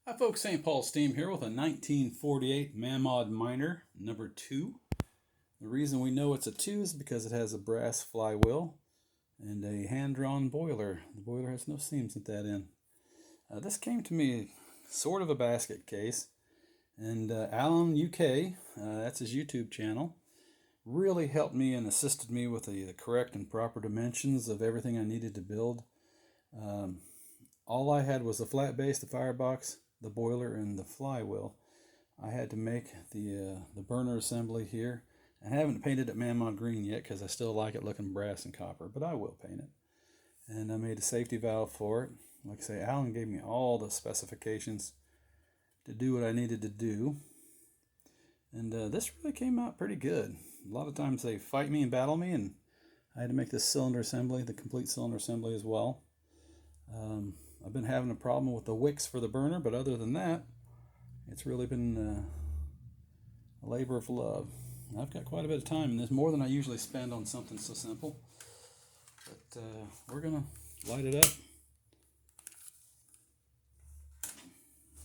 Hi folks, St. Paul Steam here with a 1948 Mamod Miner II. The reason we know it's a 2 is because it has a brass flywheel and a hand-drawn boiler. The boiler has no seams at that end. This came to me sort of a basket case, and Alan UK, that's his YouTube channel, really helped me and assisted me with the correct and proper dimensions of everything I needed to build. All I had was the flat base, the firebox, the boiler, and the flywheel. I had to make the burner assembly here. I haven't painted it Mamod green yet because I still like it looking brass and copper, but I will paint it. And I made a safety valve for it. Like I say, Alan gave me all the specifications to do what I needed to do. And this really came out pretty good. A lot of times they fight me and battle me, and I had to make this cylinder assembly, the complete cylinder assembly as well. I've been having a problem with the wicks for the burner, but other than that, it's really been a labor of love. I've got quite a bit of time in this, more than I usually spend on something so simple. But we're going to light it up,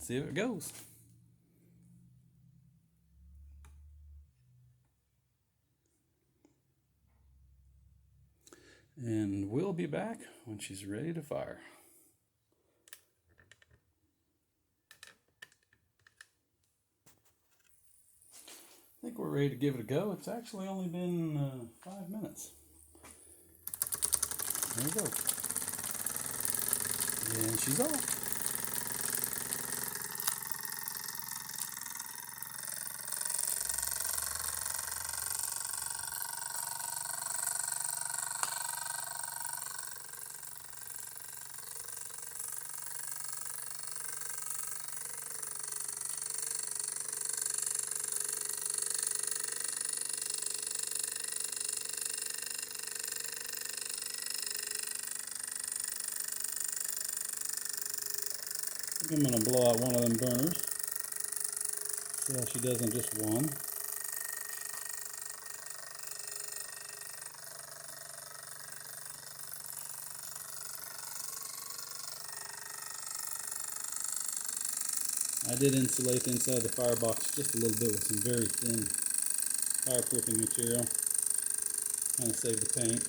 see if it goes. And we'll be back when she's ready to fire. I think we're ready to give it a go. It's actually only been 5 minutes. There we go. And she's off. I'm going to blow out one of them burners. See how she does on just one. I did insulate the inside of the firebox just a little bit with some very thin fireproofing material. Kind of save the paint.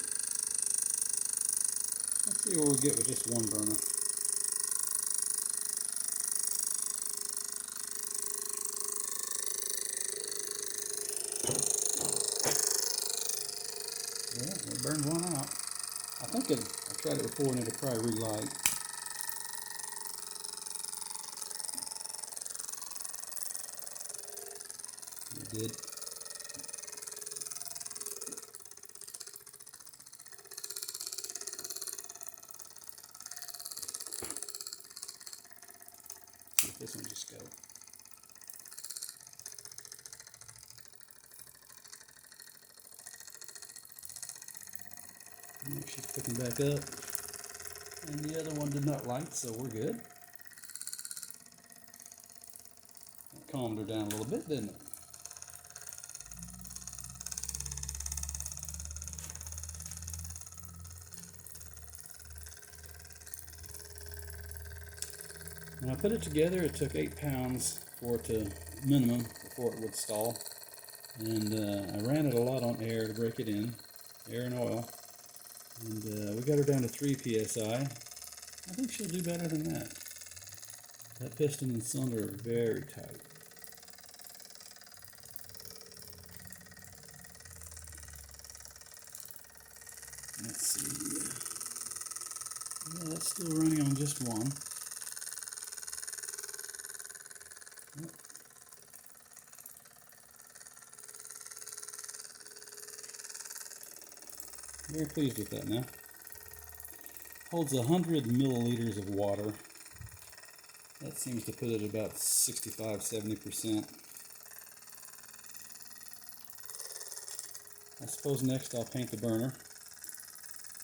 Let's see what we get with just one burner. Yeah, we burned one out. I tried it before and it'll probably relight. It did. See if this one just go. She's picking back up. And the other one did not light, so we're good. That calmed her down a little bit, didn't it? When I put it together, it took 8 pounds for it to minimum before it would stall. And I ran it a lot on air to break it in, air and oil. And we got her down to 3 psi. I think she'll do better than that. That piston and cylinder are very tight. Let's see. Yeah, that's still running on just one. Very pleased with that now. Holds 100 milliliters of water. That seems to put it about 65–70%. I suppose next I'll paint the burner.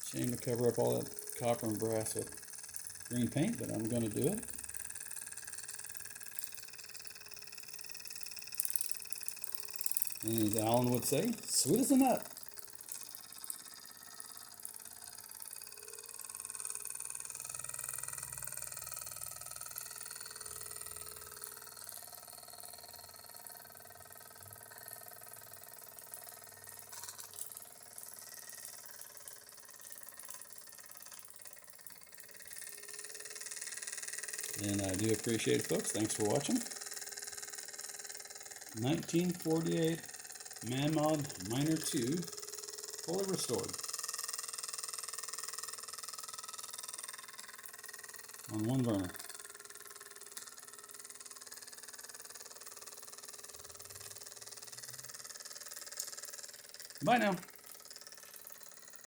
Shame to cover up all that copper and brass with green paint, but I'm going to do it. And as Alan would say, sweet as a nut. And I do appreciate it, folks. Thanks for watching. 1948 Mamod Minor II, fully restored. On one burner. Bye now.